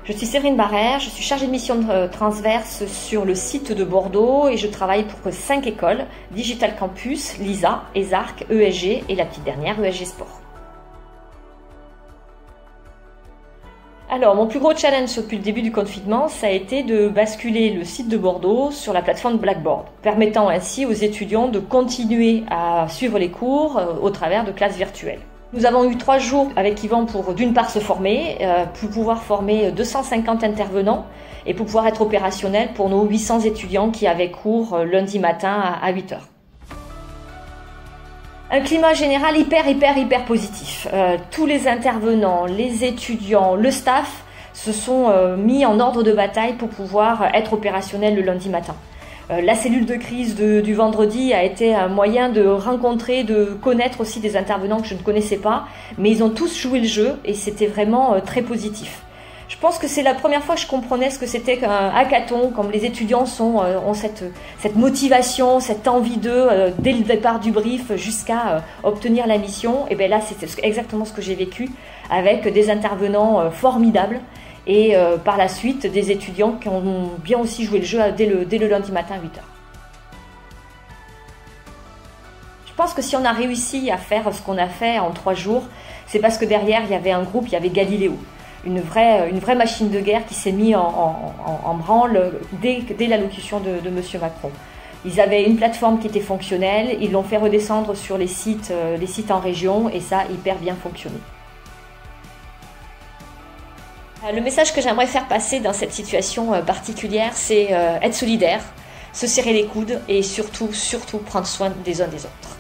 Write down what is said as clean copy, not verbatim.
Je suis Séverine Barrère, je suis chargée de mission transverse sur le site de Bordeaux et je travaille pour 5 écoles, Digital Campus, LISA, ESARC, ESG et la petite dernière, ESG Sport. Alors, mon plus gros challenge depuis le début du confinement, ça a été de basculer le site de Bordeaux sur la plateforme Blackboard, permettant ainsi aux étudiants de continuer à suivre les cours au travers de classes virtuelles. Nous avons eu 3 jours avec Yvan pour d'une part se former, pour pouvoir former 250 intervenants et pour pouvoir être opérationnel pour nos 800 étudiants qui avaient cours lundi matin à 8h. Un climat général hyper positif. Tous les intervenants, les étudiants, le staff se sont mis en ordre de bataille pour pouvoir être opérationnels le lundi matin. La cellule de crise du vendredi a été un moyen de rencontrer, de connaître aussi des intervenants que je ne connaissais pas, mais ils ont tous joué le jeu et c'était vraiment très positif. Je pense que c'est la première fois que je comprenais ce que c'était qu'un hackathon, comme les étudiants ont cette motivation, cette envie d'eux, dès le départ du brief jusqu'à obtenir la mission. Et bien là, c'était exactement ce que j'ai vécu avec des intervenants formidables et par la suite des étudiants qui ont bien aussi joué le jeu dès le lundi matin à 8h. Je pense que si on a réussi à faire ce qu'on a fait en 3 jours, c'est parce que derrière, il y avait un groupe, il y avait Galileo. Une vraie machine de guerre qui s'est mise en branle dès l'allocution de M. Macron. Ils avaient une plateforme qui était fonctionnelle, ils l'ont fait redescendre sur les sites en région et ça a hyper bien fonctionné. Le message que j'aimerais faire passer dans cette situation particulière, c'est être solidaire, se serrer les coudes et surtout prendre soin des uns des autres.